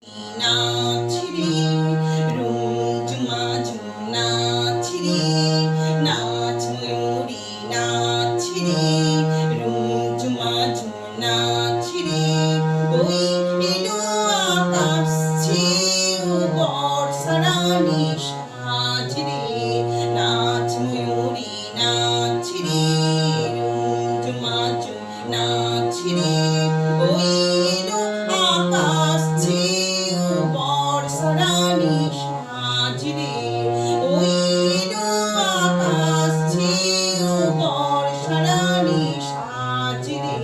নাচরে রুমঝুমা ঝুম নাচরে নাচ ময়ূরী নাচরে রুমঝুমা ঝুম নাচরে ওই এলো আকাশ ছেয়ে বর্ষারানী সাজরে নাচ ময়ূরী নাচরে রুমঝুমা ঝুম নাচরে ওই এলো আকাশ বর্ষারানী সাজরে ওই এলো আকাশ ছেয়ে বর্ষারানী সাজরে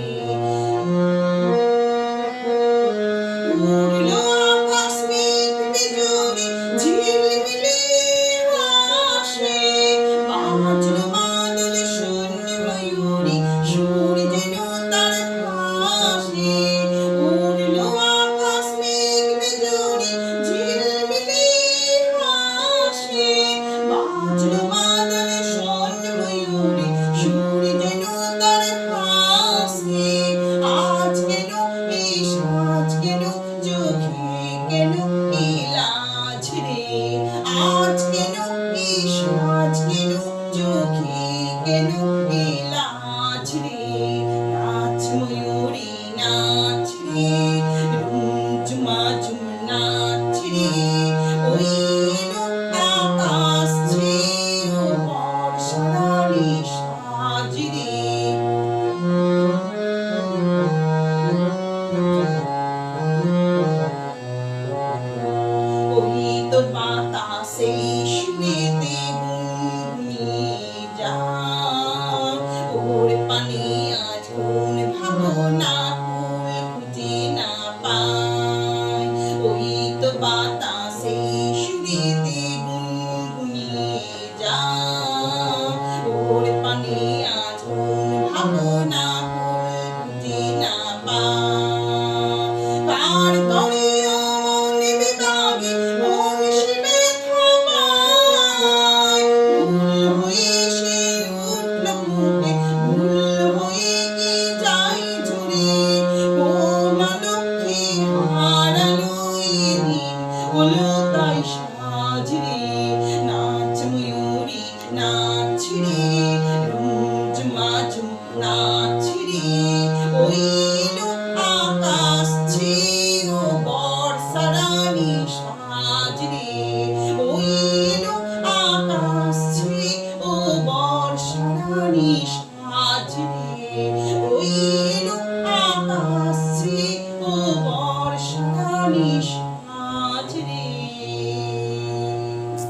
উড়লো আকাশ মেঘ বিজুরি ঝিলমিলে হাসে বাজলো মাদল শূন্য ময়ূরী সুর যেন তার হাসে উড়লো আকাশ মেঘ বিজুরি ঝিলমিলে হাসে বাজলো মাদল শূন্য ময়ূরী সুর যেন তার হাসে আজ কেন এই সাজ কেন চোখে কেন নীলাজ রে আজ কেন এই সাজ কেন চোখে কেন নীলাজ রে নাচ ময়ূরী নাচ রে রুমঝুমা ঝুম নাচ রে ওই এলো আকাশ ছেয়ে বর্ষারানী সাজ রে ওই তো বাতাসে